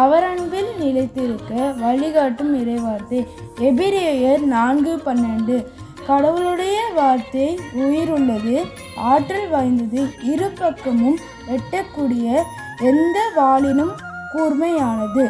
அவர் அன்பில் நிலைத்திருக்க வழிகாட்டும் இறைவார்த்தை. எபிரேயர் 4:12. கடவுளுடைய வார்த்தை உயிருள்ளது, ஆற்றல் வாய்ந்தது, இரு பக்கமும் வெட்டக்கூடிய எந்த வாளினும் கூர்மையானது.